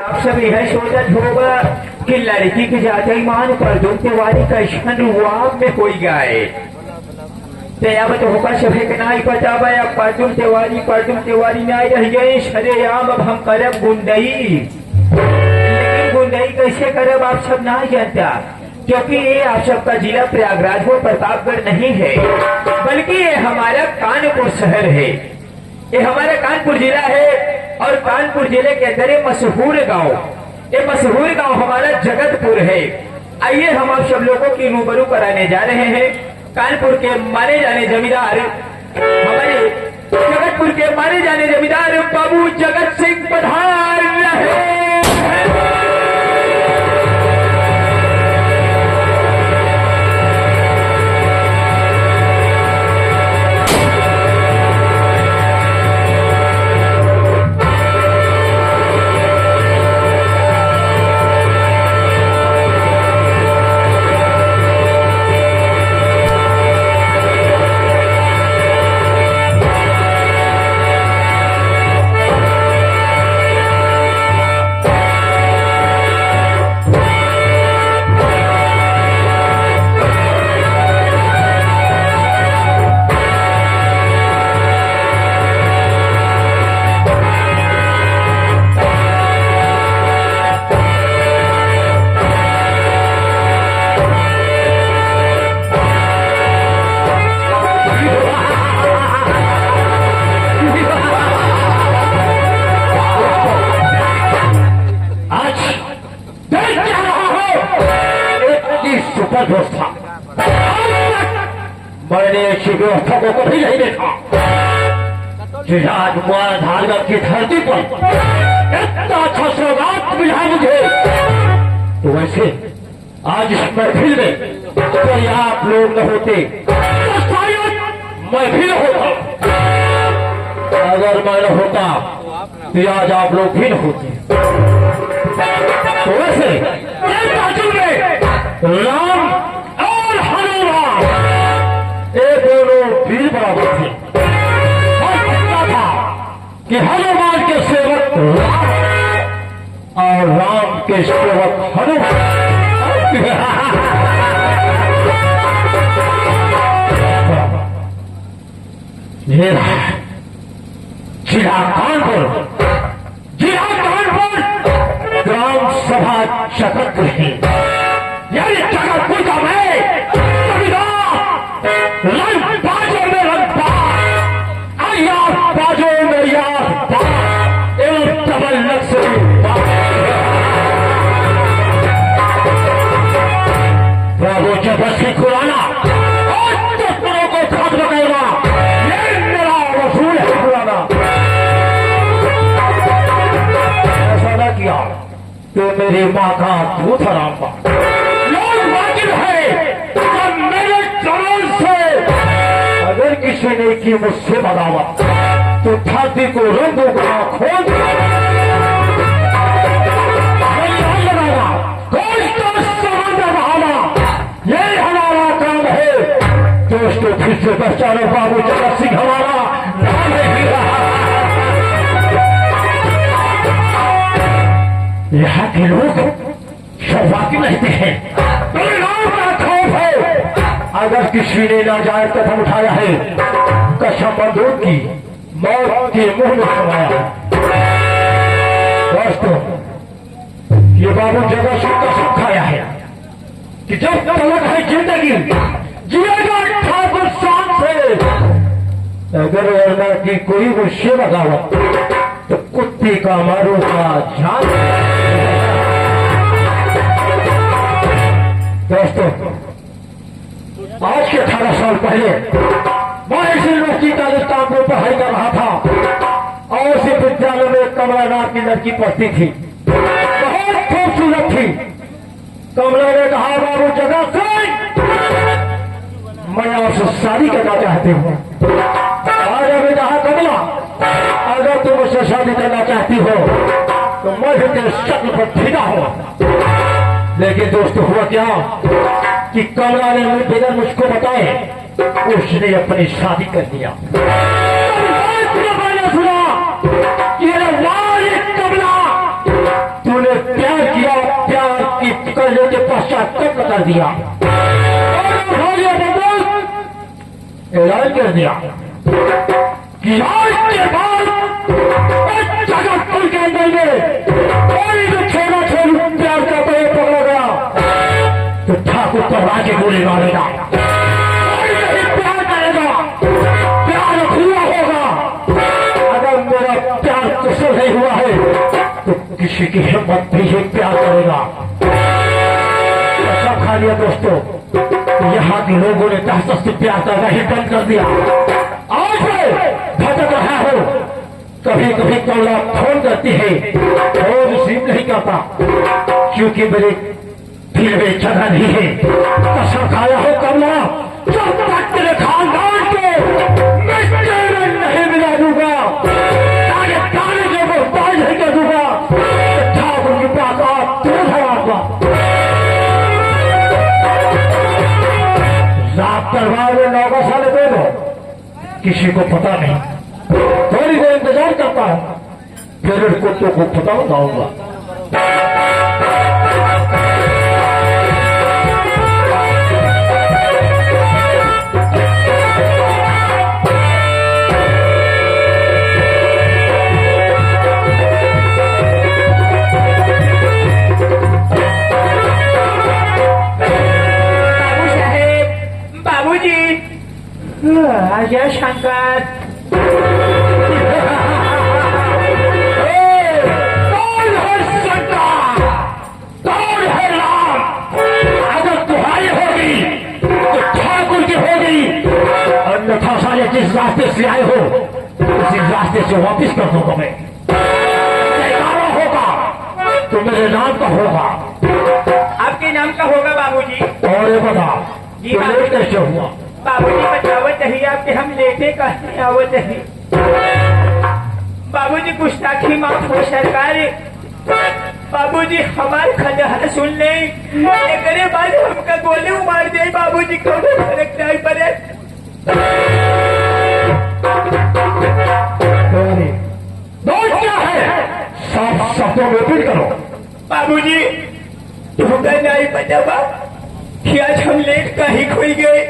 आप सब यह सोचत होगा कि लड़की की जाते मान पर दुमतेवारी का शन वाब में कोई गाए ते अब तो होगा सभी के नहीं पता भाई अब परदुम तिवारी में आई रह गए शरे आम अब हम करब गुंडई, लेकिन गुंडई कैसे करब आप सब नहीं जानता, क्योंकि ये आप सबका जिला प्रयागराज वो प्रतापगढ़ नहीं है, बल्कि ये हमारा कानपुर शहर है। ये हमारा कानपुर जिला है और कानपुर जिले के अंदर ये मशहूर गांव हमारा जगतपुर है। आइए हम आप सब लोगों की रूबरू कराने जा रहे हैं कानपुर के माने जाने जमींदार, हमारे जगतपुर के माने जाने जमींदार बाबू जगत सिंह पधार रहे। व्यवस्था मैंने ऐसी व्यवस्था को कभी नहीं देखा। राजकुमार धारगढ़ की धरती पर इतना अच्छा सौगात मिला मुझे, तो वैसे आज इस महफिल में कोई आप लोग न होते तो शायद मैं भी न होता। अगर मैं न होता तो आज आप लोग भी न होते। तो वैसे राम और हनुमान ये दोनों वीर बराबर थे। और कहता था कि हनुमान के सेवक राम और राम के सेवक हनुमान। ये जिला कानपुर ग्राम सभा जगत रही, यानी जगतपुर का मैं रंग बाजों में यार एवं तबल्लक से प्रभु जबरदस्ती खुलाना और दुश्मनों को खत्म करना, ये मेरा वसूल है खुलाना। ऐसा न किया तो मेरी माँ का दूध हराम पा। अगर किसी ने की मुझसे बगावत तो धरती को रंगों का खोल लगाना, समंदर बहाना, यही हमारा काम है। दोस्तों फिर से पहचानो बाबू जगत सिंह हमारा नाम नहीं रहा। यहाँ के लोग सौभाग्य रहते हैं, परिणाम का खौफ है। अगर किसी ने नाजायज कदम उठाया है, कसम बंदूक की मौत के मुंह में समाया है। दोस्तों ये बाबू जगत सिंह कसम खाया है कि जब तलक है जिंदगी जिएगा ठाकुर शान से। अगर वरना की कोई मुझसे बगावत तो कुत्ते का मारूंगा जान। दोस्तों आज के 18 साल पहले मैं इस यूनिवर्सिटी राजस्थान में पढ़ाई कर रहा था और उसी विद्यालय में कमला नाम की लड़की पढ़ती थी, बहुत खूबसूरत थी। कमला ने कहा बाबू जगत सिंह मैं आपसे शादी करना चाहती हूँ। आज अभी कहा कमला अगर तुम मुझसे शादी करना चाहती हो तो मैं भी तेरे शक्ल पर फिदा हुआ। लेकिन दोस्तों हुआ क्या कि कमला ने बिना मुझको बताए उसने अपनी शादी कर दिया। मैंने सुना कि कमला तू तूने प्यार किया, प्यार की करने के पश्चात कत्ल कर दिया और उठा लिया बंदूक, ऐलान कर दिया कि आज के बाद इस जगतपुर के अंदर में कोई भी छोटा छोटा प्यार का पेड़ पकड़ा गया तो ठाकुर पर के गोली मारेगा, कोई नहीं प्यार करेगा, प्यार खुला होगा। अगर मेरा प्यार तुझसे नहीं हुआ है तो किसी की हिम्मत भी ही प्यार करेगा। सब खा लिया दोस्तों, यहाँ के लोगों ने तहस से प्यार करना ही बंद कर दिया। आज मैं भटक रहा हूँ, कभी कभी कमला फोन करती है और रिसीव नहीं करता क्योंकि मेरे दिल में जगह नहीं है। कसम खाया हो कमला, जब तक तेरे खानदान के मिट्टी में नहीं मिला दूंगा, ताकि ताने के मोहताज नहीं कर दूंगा, ठाकुर की बात आप दूर हराऊंगा। रात दरबार में 9 साल दे दो, किसी को पता नहीं, थोड़ी देर इंतजार करता हूं, फिर कुत्तों को पता बताऊंगा। आजा शंकर, कौन है शंकर, कौन है राम? अगर तुम्हारी होगी तो ठाकुर की होगी, अन्यथा सारे जिस रास्ते से आए हो उसी रास्ते से वापिस कर दूंगा मैं। जयकारा होगा तो मेरे नाम का होगा। आपके नाम का होगा बाबूजी। और ये बता जी तो लेट कैसे हुआ? बाबूजी बतावत नहीं आपके, हम लेटे कहते आवत नहीं। बाबूजी गुस्ताखी माफ हो सरकार, बाबूजी हमारे खजहर सुन ले, एकरे बाद हमका गोली मार दे बाबूजी, कौन फर्क नहीं पड़े। दोस्त क्या है, साफ शब्दों में रिपीट करो। बाबूजी तुमका नहीं पता बा कि आज हम लेट कहीं खोई गए।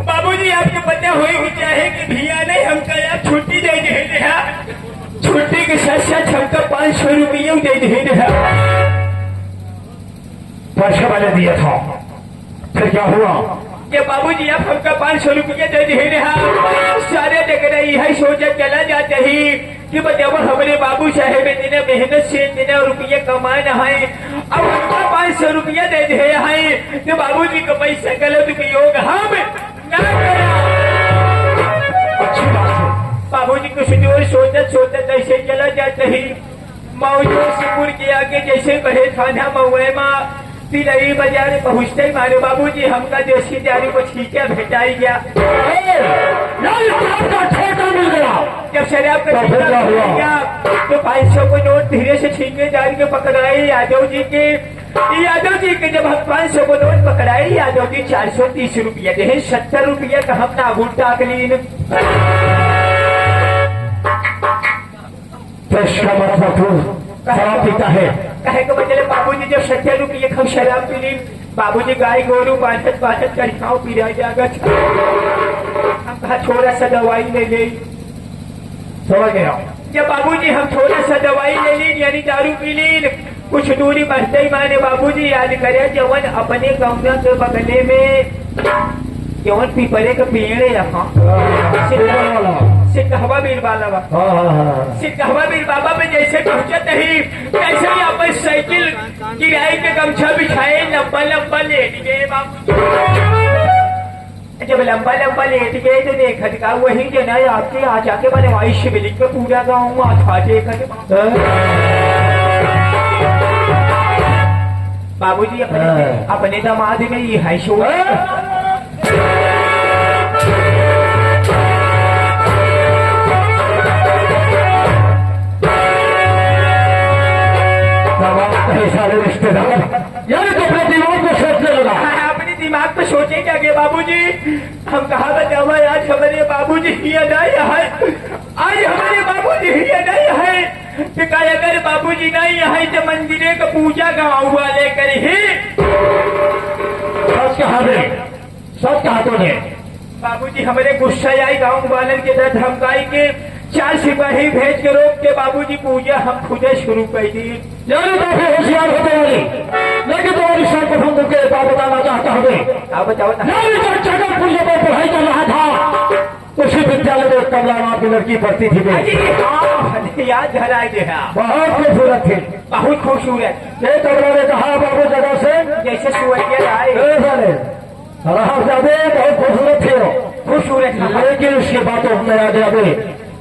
बाबूजी आपके पता होगी चाहे कि भैया नहीं हमका आप छुट्टी दे दे, छुट्टी के साथ साथ हमका 500 रुपये दे दे। पैसे वाले दिया था, फिर क्या हुआ? कि बाबूजी आप हमका 500 रुपये दे दे, सारे देख रही है सोचा चला जाते ही कि बताओ हमारे बाबू साहेब इतने मेहनत से इतने रुपये कमाना है, अब हमका 500 रुपया दे दे है तो बाबूजी का पैसा गलत उपयोग हम ना करा। अच्छी बात है। बाबूजी कुछ दूर सोचत सोचत ऐसे चला जाते ही मौजूद सिपुर के आगे जैसे बहे थाना महुआ तिलई बाजार पहुंचते ही मारे बाबूजी हमका देसी दारू को छीके भेटाई गया। मिल गया जब शराब का छीका मिल गया तो 500 को नोट धीरे से छीनने जारी के पकड़ाए यादव जी के। यादव जी के जब हम 500 को नोट पकड़ाए, यादव जी 430 रुपया दे, 70 रुपया का हम नाबूद टाकलीन। शराब पीता है, कहे को बचले बाबूजी जब 70 रुपये हम शराब पी, बाबूजी गाय गोरू बांधत बांधत कर खाओ पी रह जाएगा। हम कहा थोड़ा सा दवाई ले ले, समझ गया। जब बाबूजी हम थोड़ा सा दवाई ले ली यानी दारू पी ली, कुछ दूरी बढ़ते ही माने बाबूजी याद करे जवन अपने गौना के बगले में जवन पीपरे का पेड़ है यहाँ सिकहवा बीर बाबा, सिकहवा बीर बाबा में जैसे पहुंचत ही कैसे ही अपन साइकिल किराए के गमछा बिछाए लंबा लंबा लेट गए बाबू। जब लंबा लंबा लेट गए तो देखा का वही जना आपके आ जाके मैंने वाइश मिली के पूरा गाँव माथा देखा। बाबूजी अपने दामाद में ये है शो। सारे रिश्तेदार यानी तो अपने दिमाग को सोचने लगा। अपने दिमाग पे सोचे क्या गए बाबूजी, हम कहा बताओ आज हमारे बाबूजी ही अदाई है, आज हमारे बाबूजी ही अदाई है कि का अगर बाबूजी नहीं यहाँ तो मंदिरे का पूजा गाँव वाले करे ही सच कहा दे, सच कहा तूने। बाबूजी हमारे गुस्सा आई गाँव वाले के साथ धमकाई के 4 सिपाही भेज के रोक के बाबूजी पूजा हम खुद शुरू कर दी। यानी काफी होशियार होते वाली, लेकिन तुम्हारी सर्वप्रथम तुमके बात बताना चाहता हूँ। आप बताओ ना। यानी जब जगतपुर में पढ़ाई कर रहा था, उसी विद्यालय में कमला नाम की लड़की पढ़ती थी। अजी हाँ याद धराई दे बहुत खूबसूरत थी, बहुत खूबसूरत। ये कमला ने कहा बाबू जगह से जैसे सुअर आए रहा जादे बहुत खूबसूरत थी वो, खूबसूरत। लेकिन उसकी बातों में आ गया बे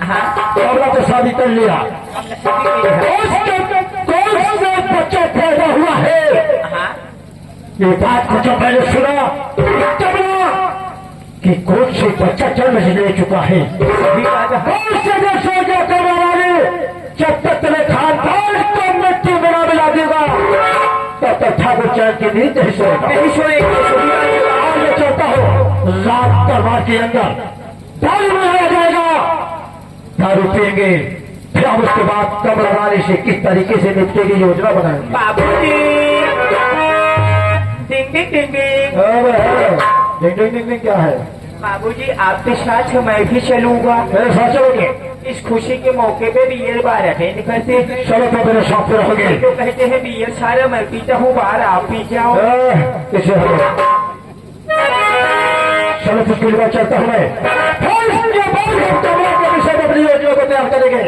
हाँ कमला तो शादी कर लिया। कौन से बच्चा पैदा हुआ है, हाँ ये बात कुछ पहले सुना कमला कि कौन से बच्चा जन्म ले चुका है। सभी बात है। कौन से देशों के करने वाले जब तक तेरे खानदान को मिट्टी बना मिला देगा तब तक ठाकुर चैन की नींद नहीं सोएगा। नहीं सोएगा। सभी बात है। आज मैं चलता हूँ रात दरबार के अंदर दारू बनाया जाएगा, दारू पिएंगे, फिर हम उसके बाद कमला रानी से किस तरीके से निपटे की योजना बनाएंगे। बाबूजी टिंग टिंग टिंग टिंग। डिंग क्या है? बाबूजी आपके साथ मैं भी चलूंगा। मेरे साथ चलोगे? इस खुशी के मौके पे बियर बार अटेंड करते हैं। चलो तो मेरे साथ में रहोगे। तो कहते हैं बियर सारा मैं पीता हूँ, बाहर आप पी जाओ। किसे चलो तो उसके लिए चलता हूँ मैं। फिर उसके बाद हम कमला के विषय में अपनी योजना को तैयार करेंगे।